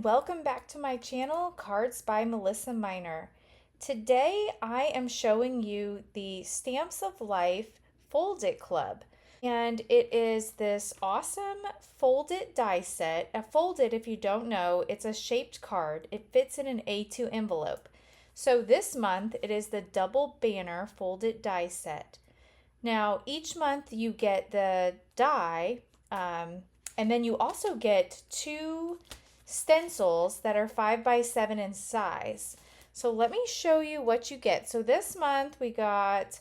and welcome back to my channel, Cards by Melissa Minor. Today I am showing you the Stamps of Life Fold It Club. And it is this awesome Fold It die set. A Fold It, if you don't know, it's a shaped card. It fits in an A2 envelope. So this month it is the double banner Fold It die set. Now each month you get the die, and then you also get two stencils that are 5x7 in size. So let me show you what you get. So this month we got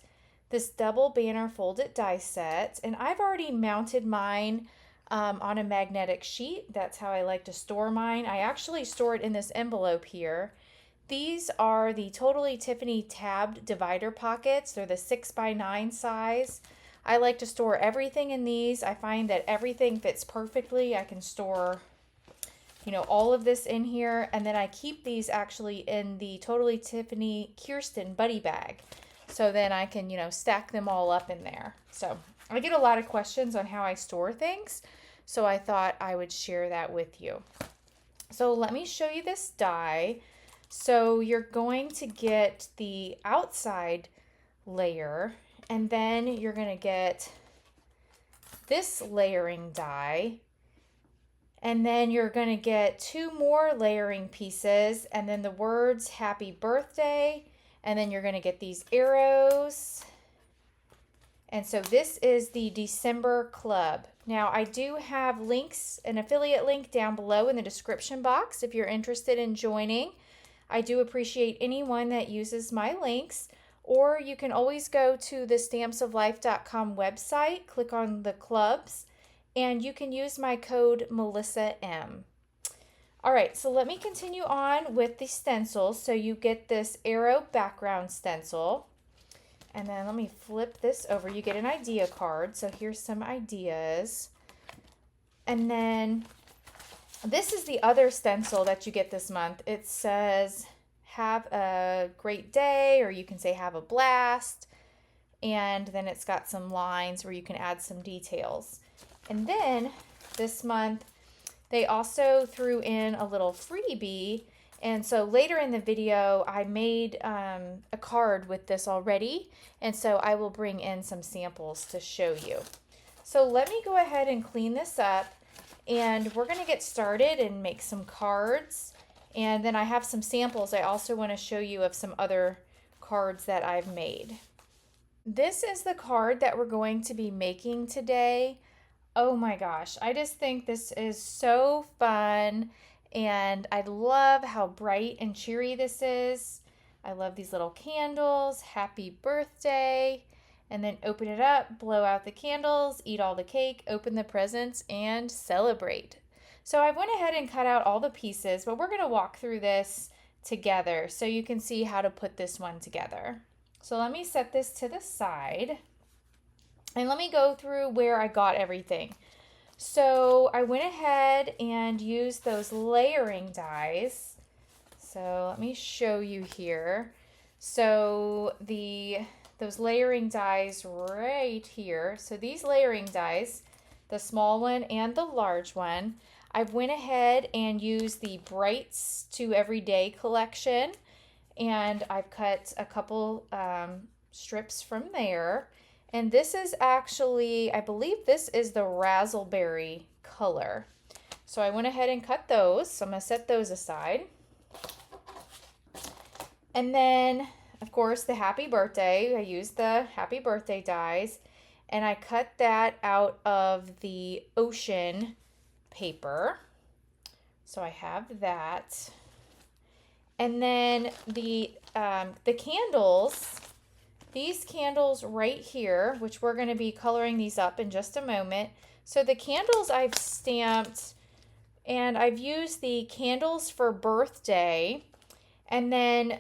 this double banner folded die set, and I've already mounted mine on a magnetic sheet. That's how I like to store mine. I actually store it in this envelope here. These are the Totally Tiffany tabbed divider pockets. They're the 6x9 size. I like to store everything in these. I find that everything fits perfectly. I can store, all of this in here, and then I keep these actually in the Totally Tiffany Kirsten buddy bag. So then I can, stack them all up in there. So I get a lot of questions on how I store things, so I thought I would share that with you. So let me show you this die. So you're going to get the outside layer, and then you're going to get this layering die, and then you're going to get two more layering pieces, and then the words happy birthday, and then you're going to get these arrows. And so this is the December club. Now I do have links, an affiliate link down below in the description box if you're interested in joining. I do appreciate anyone that uses my links, or you can always go to the stampsoflife.com website, click on the clubs, and you can use my code MelissaM. All right, so let me continue on with the stencils. So you get this arrow background stencil, and then let me flip this over. You get an idea card. So here's some ideas. And then this is the other stencil that you get this month. It says, have a great day, or you can say have a blast. And then it's got some lines where you can add some details. And then this month, they also threw in a little freebie. And so later in the video, I made a card with this already. And so I will bring in some samples to show you. So let me go ahead and clean this up. And we're going to get started and make some cards. And then I have some samples I also want to show you of some other cards that I've made. This is the card that we're going to be making today. Oh my gosh, I just think this is so fun, and I love how bright and cheery this is. I love these little candles. Happy birthday. And then open it up, blow out the candles, eat all the cake, open the presents, and celebrate. So I went ahead and cut out all the pieces, but we're going to walk through this together so you can see how to put this one together. So let me set this to the side, and let me go through where I got everything. So I went ahead and used those layering dies. So let me show you here. So those layering dies right here. So these layering dies, the small one and the large one, I went ahead and used the Brights to Everyday collection, and I've cut a couple strips from there. And this is actually, I believe this is the raspberry color. So I went ahead and cut those. So I'm going to set those aside. And then, of course, the happy birthday. I used the happy birthday dies, and I cut that out of the ocean paper. So I have that. And then the candles, these candles right here, which we're going to be coloring these up in just a moment. So the candles I've stamped, and I've used the candles for birthday. And then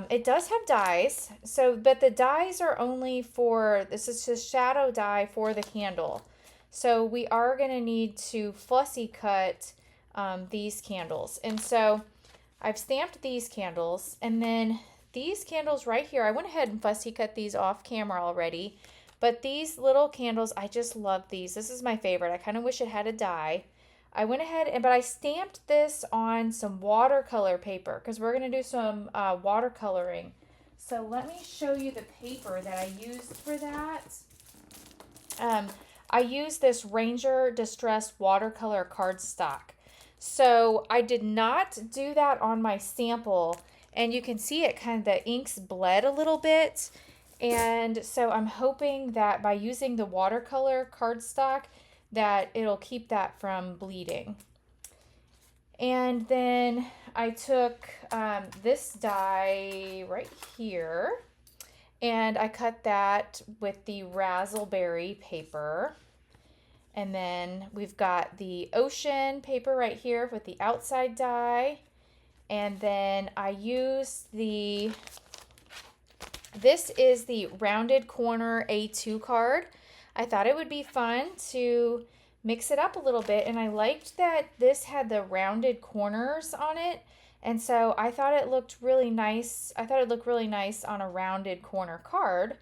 it does have dies, but the dies are only for, this is just shadow die for the candle. So we are going to need to fussy cut these candles. And so I've stamped these candles, and then these candles right here, I went ahead and fussy cut these off camera already. But these little candles, I just love these. This is my favorite. I kind of wish it had a die. I went ahead but I stamped this on some watercolor paper because we're going to do some watercoloring. So let me show you the paper that I used for that. I used this Ranger Distress watercolor cardstock. So I did not do that on my sample, and you can see it kind of, the inks bled a little bit. And so I'm hoping that by using the watercolor cardstock that it'll keep that from bleeding. And then I took this die right here, and I cut that with the razzleberry paper. And then we've got the ocean paper right here with the outside die. And then I used this is the rounded corner A2 card. I thought it would be fun to mix it up a little bit, and I liked that this had the rounded corners on it, and so I thought it looked really nice. I thought it looked really nice on a rounded corner card.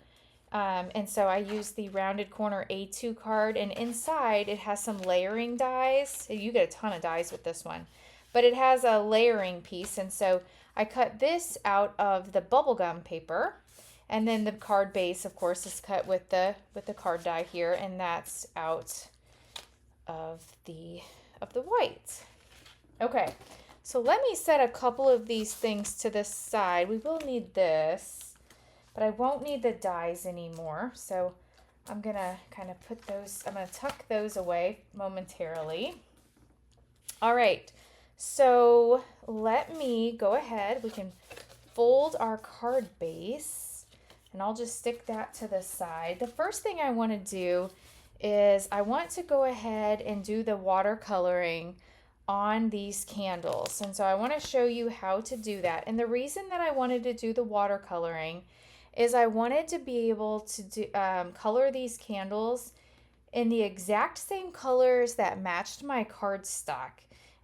And so I used the rounded corner A2 card, and inside it has some layering dies. You get a ton of dies with this one, but it has a layering piece, and so I cut this out of the bubblegum paper, and then the card base, of course, is cut with the card die here, and that's out of the white. Okay, so let me set a couple of these things to the side. We will need this, but I won't need the dies anymore. So I'm gonna kind of put those, I'm gonna tuck those away momentarily. All right, so let me go ahead. We can fold our card base, and I'll just stick that to the side. The first thing I want to do is I want to go ahead and do the watercoloring on these candles. And so I want to show you how to do that. And the reason that I wanted to do the watercoloring is I wanted to be able to do, color these candles in the exact same colors that matched my cardstock.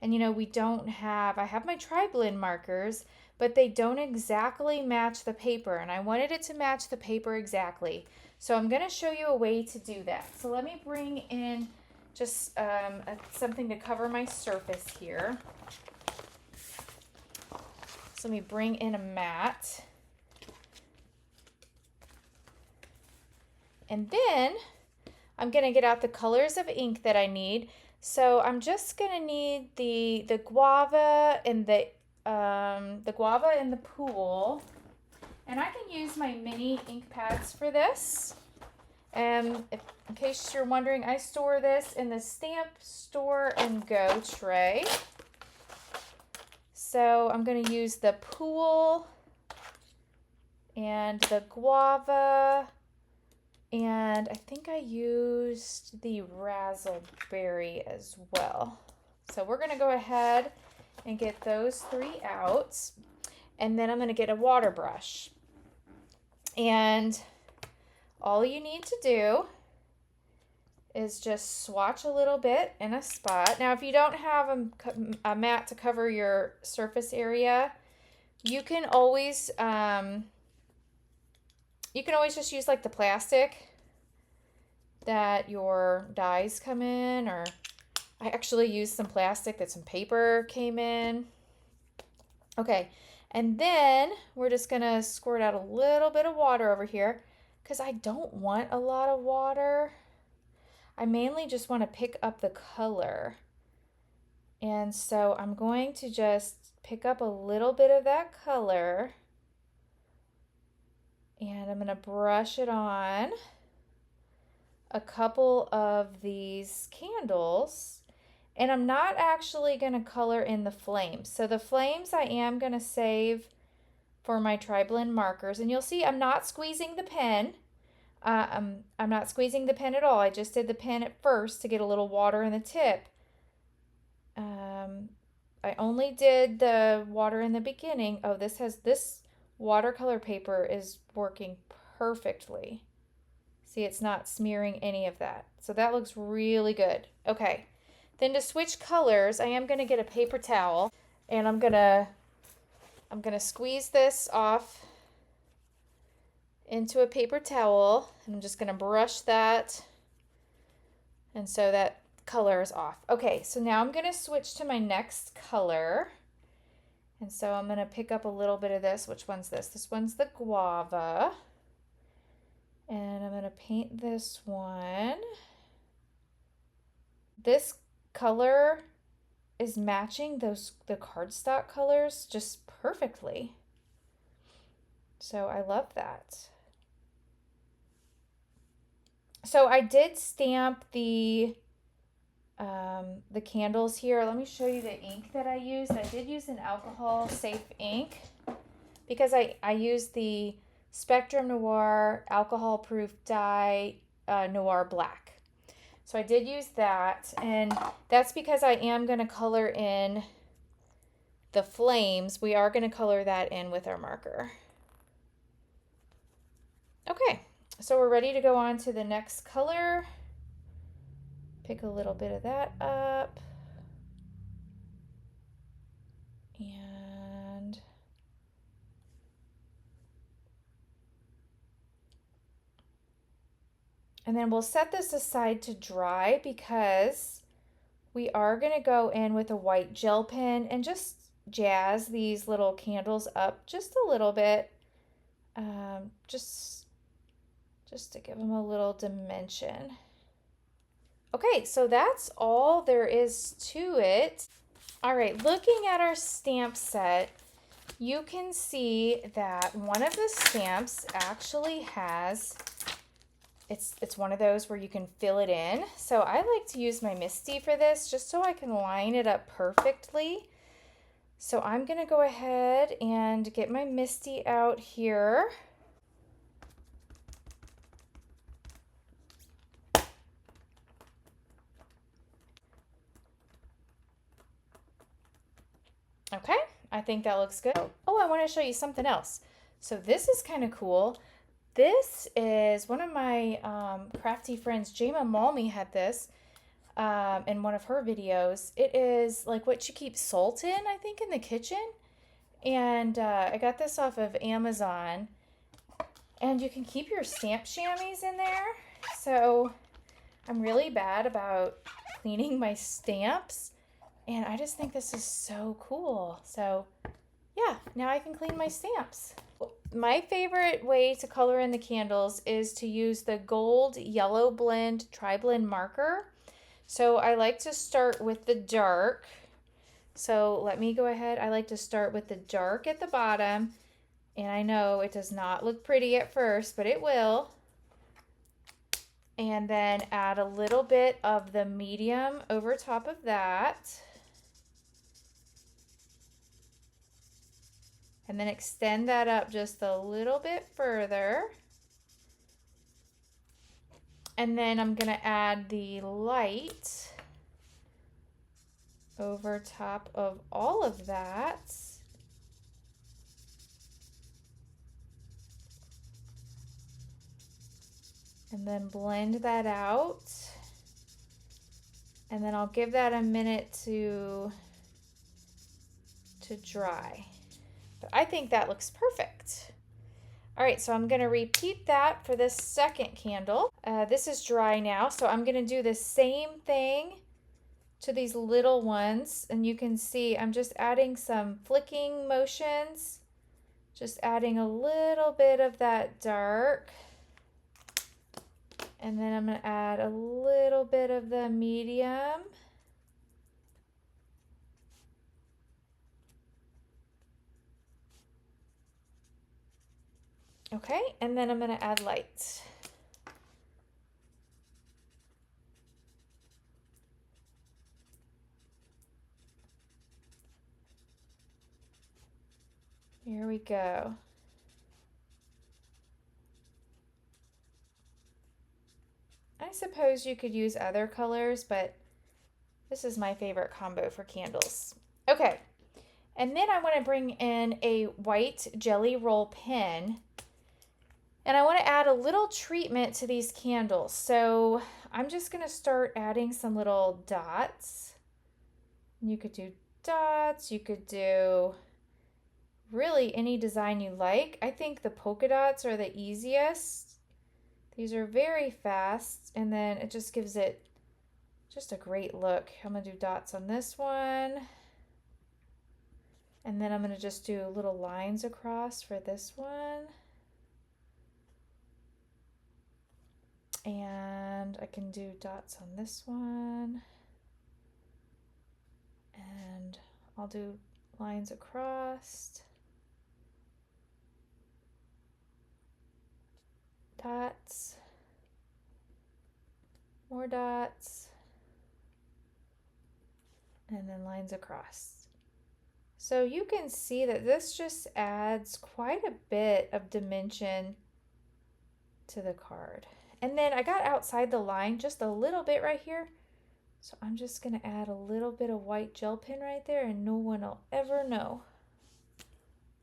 And you know, I have my tri-blend markers, but they don't exactly match the paper, and I wanted it to match the paper exactly. So I'm going to show you a way to do that. So let me bring in just something to cover my surface here. So let me bring in a mat. And then I'm going to get out the colors of ink that I need. So I'm just going to need the guava and the guava and the pool. And I can use my mini ink pads for this. And in case you're wondering, I store this in the Stamp Store and Go tray. So I'm going to use the pool and the guava, and I think I used the razzleberry as well. So we're going to go ahead and get those three out, and then I'm going to get a water brush. And all you need to do is just swatch a little bit in a spot. Now, if you don't have a mat to cover your surface area, you can always just use like the plastic that your dies come in, or I actually used some plastic that some paper came in. Okay, and then we're just gonna squirt out a little bit of water over here because I don't want a lot of water. I mainly just want to pick up the color. And so I'm going to just pick up a little bit of that color, and I'm going to brush it on a couple of these candles. And I'm not actually going to color in the flames. So the flames I am going to save for my tri-blend markers. And you'll see I'm not squeezing the pen. I'm not squeezing the pen at all. I just did the pen at first to get a little water in the tip. I only did the water in the beginning. Oh, this watercolor paper is working perfectly. See, it's not smearing any of that. So that looks really good. Okay. Then to switch colors, I am going to get a paper towel, and I'm going to squeeze this off into a paper towel, and I'm just going to brush that, and so that colors off. Okay, so now I'm gonna switch to my next color. And so I'm gonna pick up a little bit of this. Which one's this? This one's the guava. And I'm gonna paint this one. This color is matching the cardstock colors just perfectly. So I love that. So I did stamp the candles here. Let me show you the ink that I used. I did use an alcohol safe ink because I used the Spectrum Noir alcohol proof dye Noir Black. So I did use that, and that's because I am going to color in the flames. We are going to color that in with our marker. Okay, so we're ready to go on to the next color. Pick a little bit of that up. And then we'll set this aside to dry because we are going to go in with a white gel pen and just jazz these little candles up just a little bit, just to give them a little dimension. Okay, so that's all there is to it. All right, looking at our stamp set, you can see that one of the stamps actually has, it's one of those where you can fill it in. So I like to use my Misty for this just so I can line it up perfectly. So I'm gonna go ahead and get my Misty out here. Okay, I think that looks good. Oh, I want to show you something else. So this is kind of cool. This is one of my crafty friends, Jama Malmy, had this in one of her videos. It is like what you keep salt in, I think, in the kitchen. And I got this off of Amazon. And you can keep your stamp chamois in there. So I'm really bad about cleaning my stamps. And I just think this is so cool. So yeah, now I can clean my stamps. My favorite way to color in the candles is to use the gold yellow blend tri-blend marker. So I like to start with the dark. So let me go ahead. I like to start with the dark at the bottom. And I know it does not look pretty at first, but it will. And then add a little bit of the medium over top of that. And then extend that up just a little bit further. And then I'm going to add the light over top of all of that. And then blend that out. And then I'll give that a minute to dry. But I think that looks perfect. All right, so I'm going to repeat that for this second candle. This is dry now, so I'm going to do the same thing to these little ones. And you can see I'm just adding some flicking motions, just adding a little bit of that dark. And then I'm going to add a little bit of the medium. Okay, and then I'm going to add light. Here we go. I suppose you could use other colors, but this is my favorite combo for candles. Okay, and then I want to bring in a white jelly roll pen. And I want to add a little treatment to these candles. So I'm just going to start adding some little dots. You could do dots. You could do really any design you like. I think the polka dots are the easiest. These are very fast. And then it just gives it Just a great look. I'm going to do dots on this one. And then I'm going to just do little lines across for this one. And I can do dots on this one. And I'll do lines across. Dots. More dots. And then lines across. So you can see that this just adds quite a bit of dimension to the card. And then I got outside the line just a little bit right here. So I'm just going to add a little bit of white gel pen right there and no one will ever know.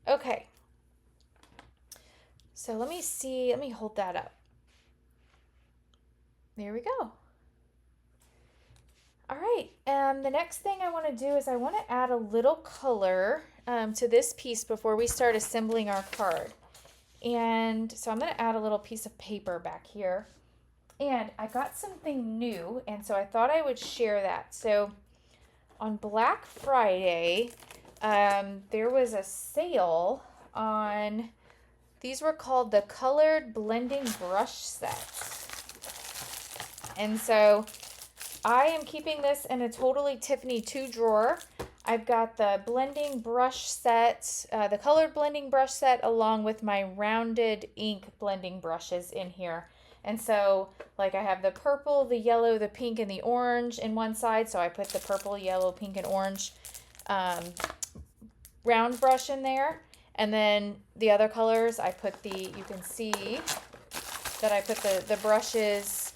Okay. So let me see, let me hold that up. There we go. All right, the next thing I want to do is I want to add a little color to this piece before we start assembling our card. And so I'm going to add a little piece of paper back here. And I got something new, and so I thought I would share that. So on Black Friday, there was a sale on, these were called the Colored Blending Brush Sets. And so I am keeping this in a totally Tiffany 2 drawer. I've got the blending brush set, the colored blending brush set, along with my rounded ink blending brushes in here. And so, like, I have the purple, the yellow, the pink, and the orange in one side. So I put the purple, yellow, pink, and orange round brush in there. And then the other colors, I put you can see that I put the brushes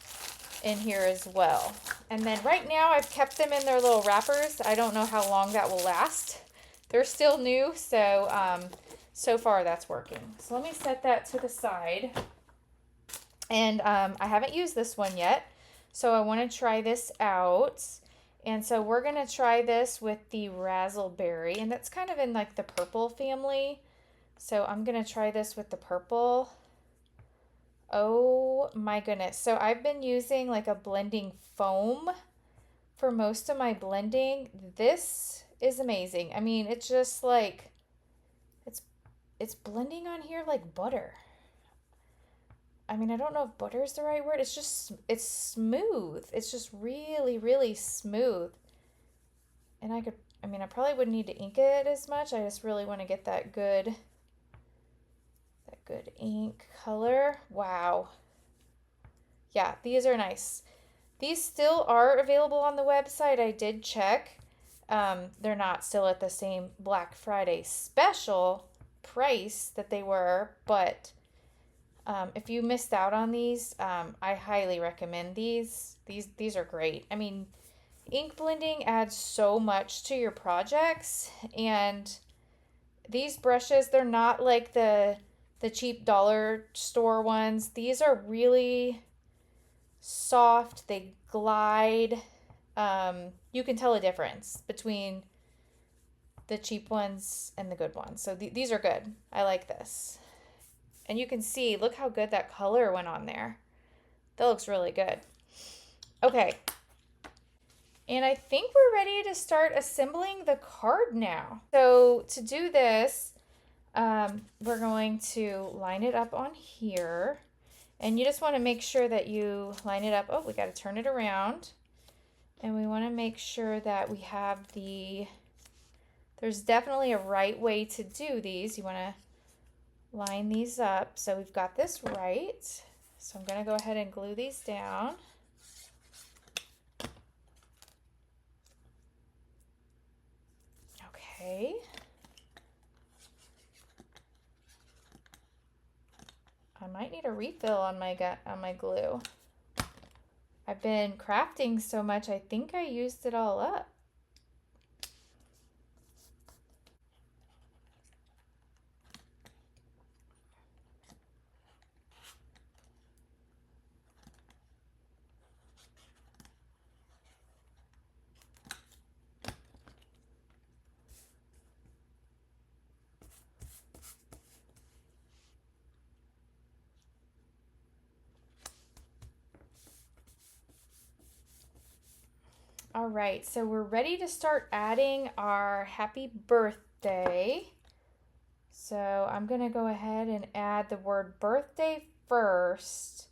in here as well. And then right now I've kept them in their little wrappers. I don't know how long that will last. They're still new, so so far that's working. So let me set that to the side. And I haven't used this one yet, so I want to try this out. And so we're going to try this with the Razzleberry, and that's kind of in like the purple family. So I'm going to try this with the purple. Oh my goodness. So I've been using like a blending foam for most of my blending. This is amazing. I mean, it's just like, it's blending on here like butter. I mean, I don't know if butter is the right word. It's just, it's smooth. It's just really, really smooth. And I probably wouldn't need to ink it as much. I just really want to get that good ink color. Wow. Yeah, these are nice. These still are available on the website. I did check. They're not still at the same Black Friday special price that they were, but if you missed out on these, I highly recommend these. These are great. I mean, ink blending adds so much to your projects, and these brushes, they're not like the cheap dollar store ones. These are really soft. They glide. You can tell a difference between the cheap ones and the good ones. So these are good. I like this. And you can see, look how good that color went on there. That looks really good. Okay. And I think we're ready to start assembling the card now. So to do this, we're going to line it up on here. And you just want to make sure that you line it up. Oh, we got to turn it around. And we want to make sure that we have there's definitely a right way to do these. You want to line these up. So we've got this right. So I'm going to go ahead and glue these down. Okay. I might need a refill on my glue. I've been crafting so much, I think I used it all up. All right, so we're ready to start adding our happy birthday. So I'm going to go ahead and add the word birthday first.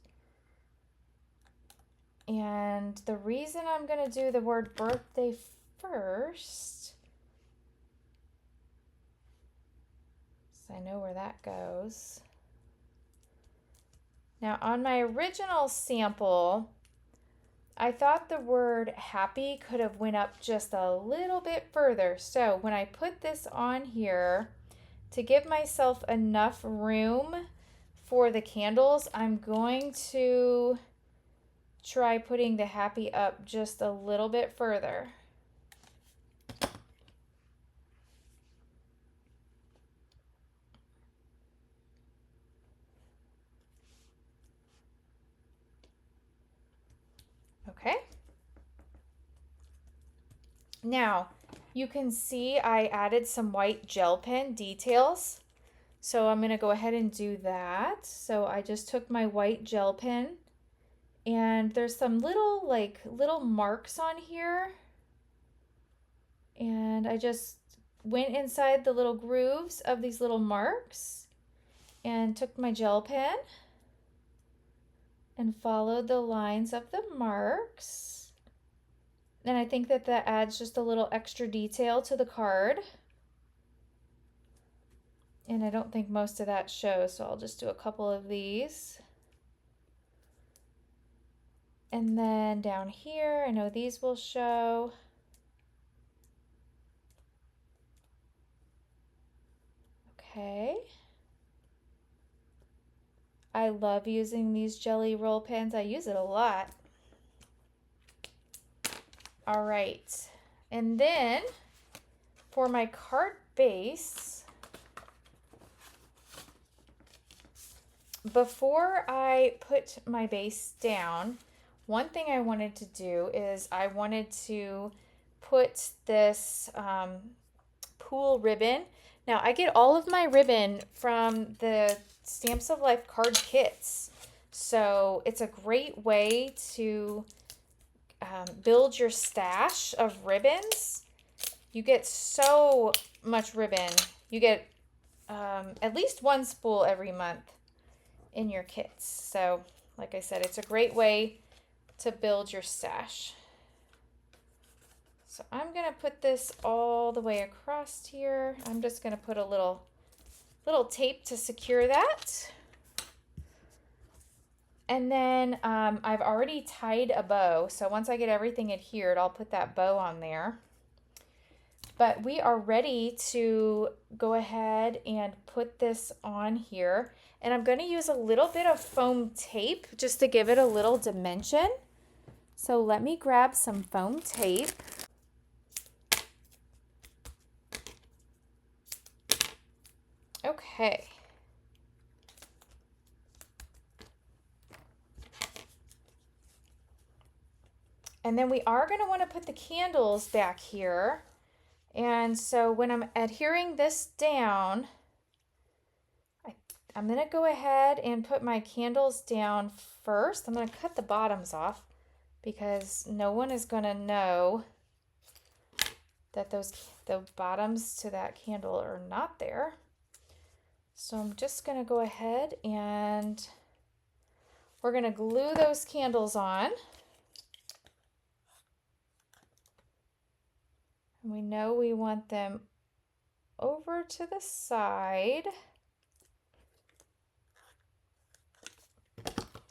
And the reason I'm going to do the word birthday first, so I know where that goes. Now on my original sample, I thought the word happy could have went up just a little bit further. So when I put this on here, to give myself enough room for the candles, I'm going to try putting the happy up just a little bit further. Okay. Now, you can see I added some white gel pen details. So I'm going to go ahead and do that. So I just took my white gel pen and there's some little marks on here. And I just went inside the little grooves of these little marks and took my gel pen and followed the lines of the marks. And I think that adds just a little extra detail to the card. And I don't think most of that shows, so I'll just do a couple of these. And then down here, I know these will show. Okay. I love using these jelly roll pens. I use it a lot. All right. And then for my card base, before I put my base down, one thing I wanted to do is I wanted to put this pool ribbon. Now I get all of my ribbon from the Stamps of Life card kits. So it's a great way to build your stash of ribbons. You get so much ribbon. You get at least one spool every month in your kits. So like I said, it's a great way to build your stash. So I'm going to put this all the way across here. I'm just going to put a little tape to secure that. And then I've already tied a bow. So once I get everything adhered, I'll put that bow on there. But we are ready to go ahead and put this on here. And I'm going to use a little bit of foam tape just to give it a little dimension. So let me grab some foam tape. Okay. And then we are going to want to put the candles back here. And so when I'm adhering this down, I'm going to go ahead and put my candles down first. I'm going to cut the bottoms off because no one is going to know that the bottoms to that candle are not there. So I'm just going to go ahead and we're going to glue those candles on. And we know we want them over to the side.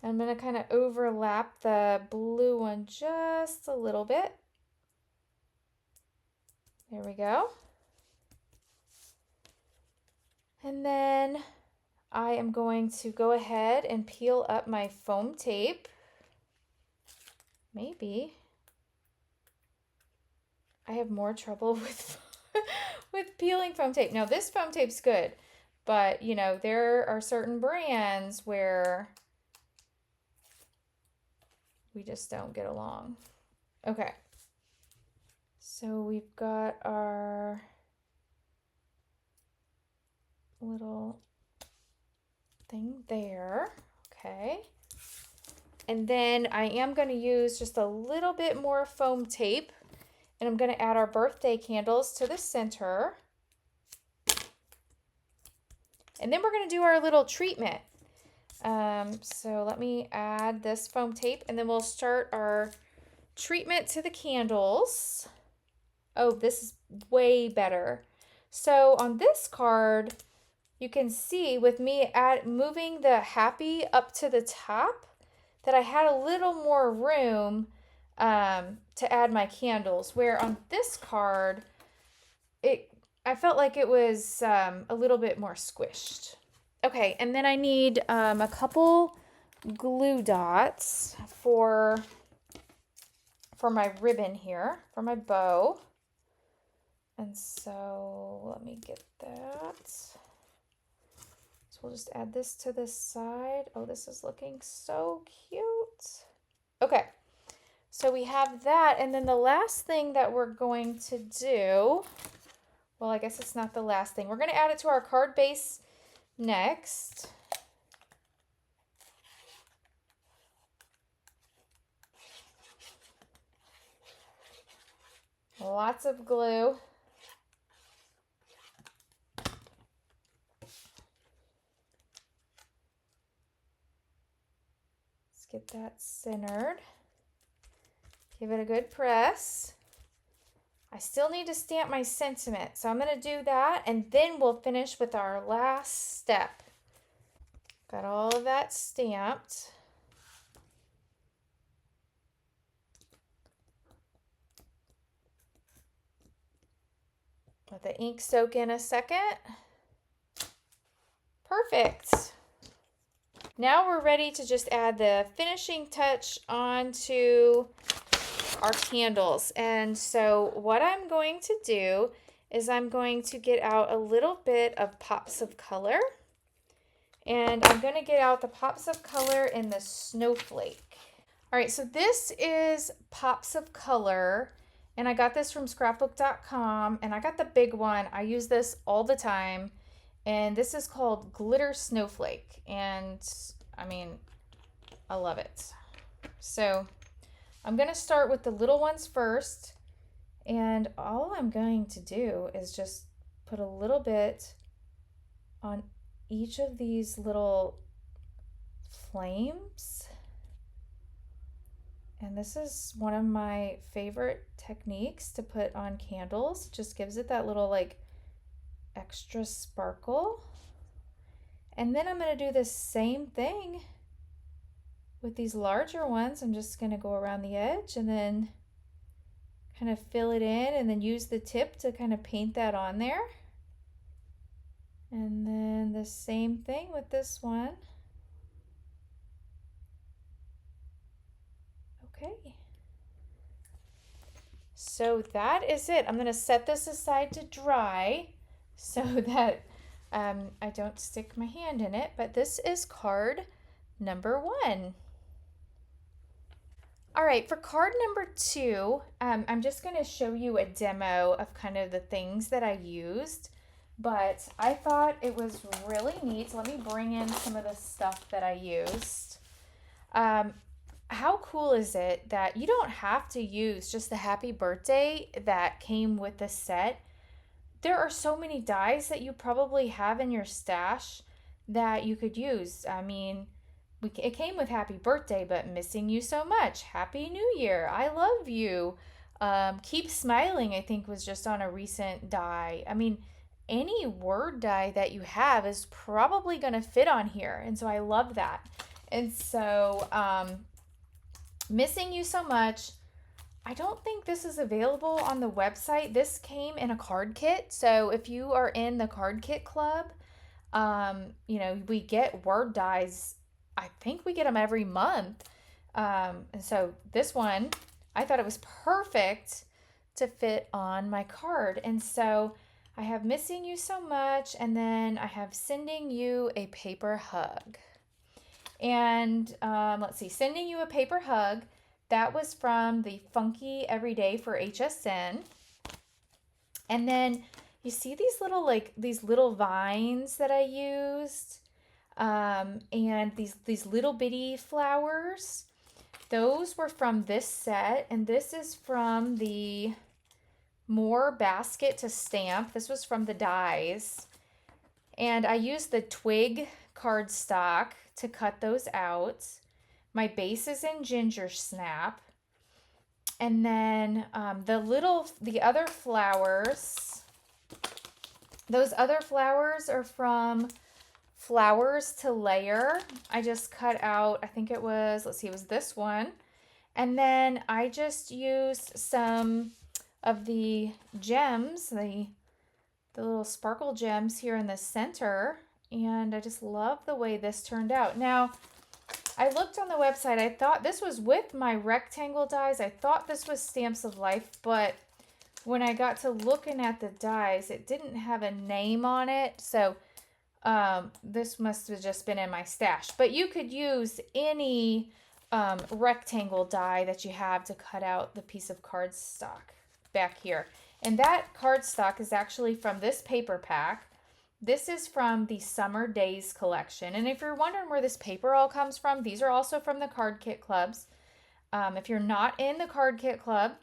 I'm going to kind of overlap the blue one just a little bit. There we go. And then I am going to go ahead and peel up my foam tape. Maybe I have more trouble with with peeling foam tape. Now this foam tape's good, but you know, there are certain brands where we just don't get along. Okay. So we've got our little thing there. Okay. And then I am going to use just a little bit more foam tape, and I'm going to add our birthday candles to the center. And then we're going to do our little treatment. So let me add this foam tape, and then we'll start our treatment to the candles. Oh, this is way better. So on this card, you can see with me moving the happy up to the top that I had a little more room to add my candles, where on this card, I felt like it was a little bit more squished. Okay, and then I need a couple glue dots for my ribbon here, for my bow. And so let me get that. So we'll just add this to this side. Oh, this is looking so cute. Okay, so we have that. And then the last thing that we're going to do, well, I guess it's not the last thing. We're going to add it to our card base next. Lots of glue. Let's get that centered. Give it a good press. I still need to stamp my sentiment, so I'm going to do that, and then we'll finish with our last step. Got all of that stamped. Let the ink soak in a second. Perfect. Now we're ready to just add the finishing touch onto our candles. And so what I'm going to do is I'm going to get out a little bit of pops of color. And I'm going to get out the pops of color in the snowflake. All right, so this is pops of color. And I got this from scrapbook.com, and I got the big one. I use this all the time. And this is called Glitter Snowflake. And I mean, I love it. So I'm going to start with the little ones first. And all I'm going to do is just put a little bit on each of these little flames. And this is one of my favorite techniques to put on candles. It just gives it that little like extra sparkle. And then I'm going to do the same thing with these larger ones. I'm just going to go around the edge and then kind of fill it in, and then use the tip to kind of paint that on there. And then the same thing with this one. Okay. So that is it. I'm going to set this aside to dry so that I don't stick my hand in it. But this is card number 1. All right, for card number 2, I'm just going to show you a demo of kind of the things that I used. But I thought it was really neat. So let me bring in some of the stuff that I used. How cool is it that you don't have to use just the happy birthday that came with the set? There are so many dies that you probably have in your stash that you could use. I mean, it came with happy birthday, but missing you so much. Happy New Year. I love you. Keep smiling, I think, was just on a recent die. I mean, any word die that you have is probably going to fit on here. And so I love that. And so, missing you so much. I don't think this is available on the website. This came in a card kit. So if you are in the card kit club, we get word dies. I think we get them every month. And so this one, I thought it was perfect to fit on my card. And so I have missing you so much. And then I have sending you a paper hug. And let's see, sending you a paper hug. That was from the Funky Everyday for HSN. And then you see these little vines that I used, and these little bitty flowers. Those were from this set, and this is from the More Basket to Stamp. This was from the dies. And I used the twig cardstock to cut those out. My base is in ginger snap. And then the other flowers, those other flowers are from Flowers to Layer. I just cut out, I think it was, let's see, it was this one. And then I just used some of the gems, the little sparkle gems here in the center. And I just love the way this turned out. Now, I looked on the website. I thought this was with my rectangle dies. I thought this was Stamps of Life, but when I got to looking at the dies, it didn't have a name on it. So this must have just been in my stash. But you could use any rectangle die that you have to cut out the piece of cardstock back here. And that cardstock is actually from this paper pack. This is from the Summer Days collection. And if you're wondering where this paper all comes from, these are also from the Card Kit Clubs. If you're not in the Card Kit Club,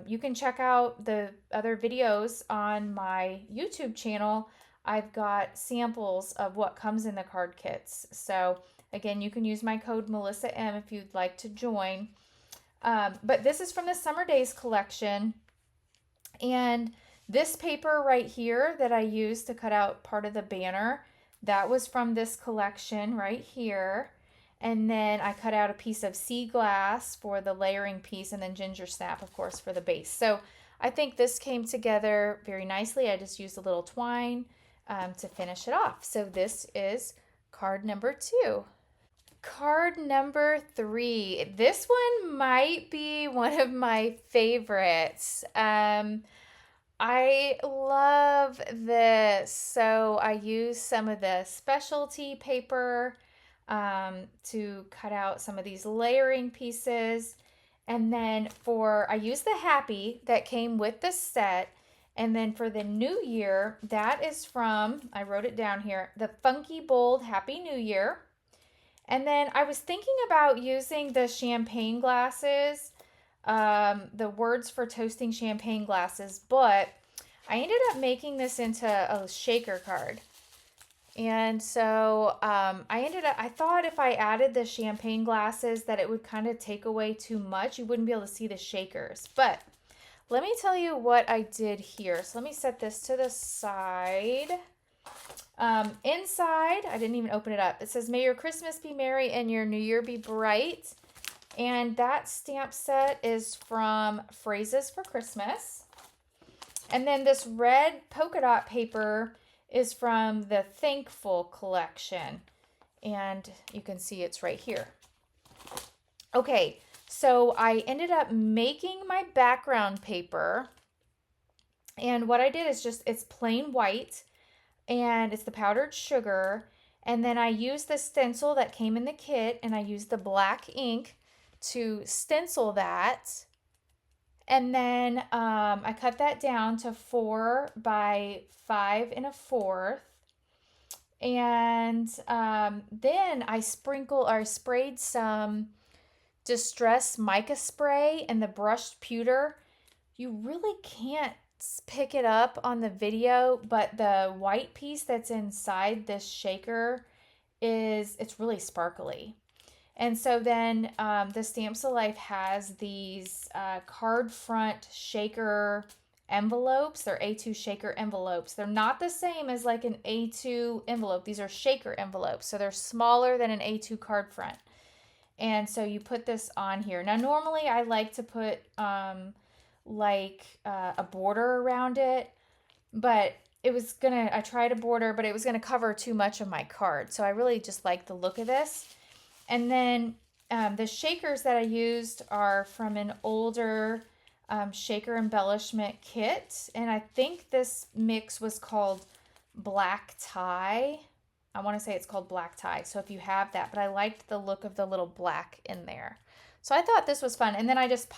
you can check out the other videos on my YouTube channel. I've got samples of what comes in the card kits. So again, you can use my code MelissaM if you'd like to join. But this is from the Summer Days collection. And this paper right here that I used to cut out part of the banner, that was from this collection right here. And then I cut out a piece of sea glass for the layering piece, and then ginger snap, of course, for the base. So I think this came together very nicely. I just used a little twine to finish it off. So this is card number 2. Card number 3. This one might be one of my favorites. I love this. So I use some of the specialty paper to cut out some of these layering pieces. And then I use the Happy that came with the set. And then for the New Year, that is from, I wrote it down here, the Funky Bold Happy New Year. And then I was thinking about using the champagne glasses, the Words for Toasting Champagne glasses, but I ended up making this into a shaker card. And so I thought if I added the champagne glasses that it would kind of take away too much. You wouldn't be able to see the shakers. But let me tell you what I did here. So let me set this to the side. Inside, I didn't even open it up. It says, "May your Christmas be merry and your New Year be bright." And that stamp set is from Phrases for Christmas. And then this red polka dot paper is from the Thankful collection. And you can see it's right here. Okay, so I ended up making my background paper. And what I did is it's plain white. And it's the powdered sugar. And then I used the stencil that came in the kit, and I used the black ink to stencil that. And then I cut that down to 4 by 5 1/4. And then I sprayed some Distress mica spray and the brushed pewter. You really can't pick it up on the video, but the white piece that's inside this shaker it's really sparkly. And so then the Stamps of Life has these card front shaker envelopes. They're A2 shaker envelopes. They're not the same as like an A2 envelope. These are shaker envelopes. So they're smaller than an A2 card front. And so you put this on here. Now, normally I like to put a border around it, but I tried a border, but it was gonna cover too much of my card. So I really just like the look of this. And then the shakers that I used are from an older shaker embellishment kit. And I think this mix was called Black Tie. I want to say it's called Black Tie. So if you have that, but I liked the look of the little black in there. So I thought this was fun. And then I just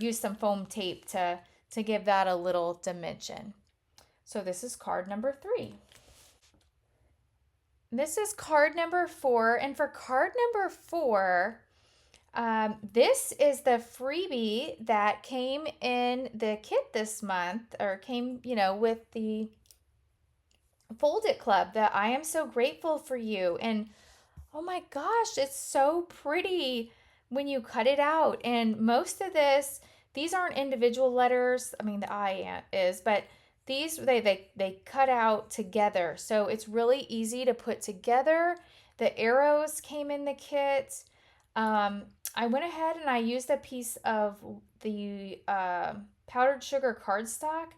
used some foam tape to give that a little dimension. So this is card number 3. This is card number 4. And for card number 4, this is the freebie that came in the kit this month, or came, with the Fold It Club, that I am so grateful for you. And oh my gosh, it's so pretty when you cut it out. And most of these aren't individual letters. I mean, the I is, but these they cut out together. So it's really easy to put together. The arrows came in the kit. I went ahead and I used a piece of the powdered sugar cardstock,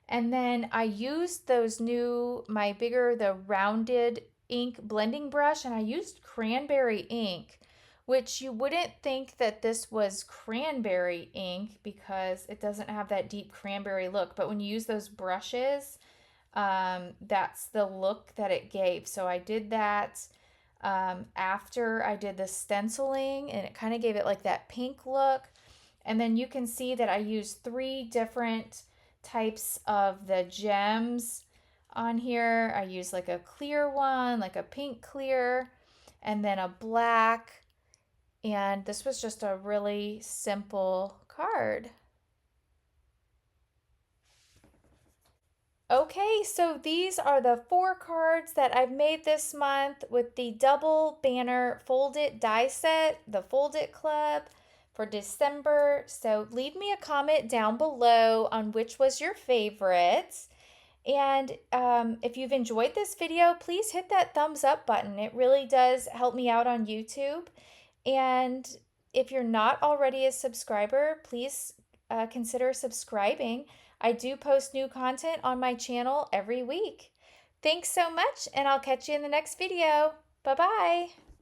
and then I used the rounded ink blending brush, and I used cranberry ink, which you wouldn't think that this was cranberry ink because it doesn't have that deep cranberry look. But when you use those brushes, that's the look that it gave. So I did that after I did the stenciling, and it kind of gave it like that pink look. And then you can see that I used 3 different types of the gems on here. I used like a clear one, like a pink clear, and then a black. And this was just a really simple card. Okay, so these are the 4 cards that I've made this month with the double banner Fold It die set, the Fold It Club for December. So leave me a comment down below on which was your favorite. And if you've enjoyed this video, please hit that thumbs up button. It really does help me out on YouTube. And if you're not already a subscriber, please consider subscribing. I do post new content on my channel every week. Thanks so much, and I'll catch you in the next video. Bye-bye.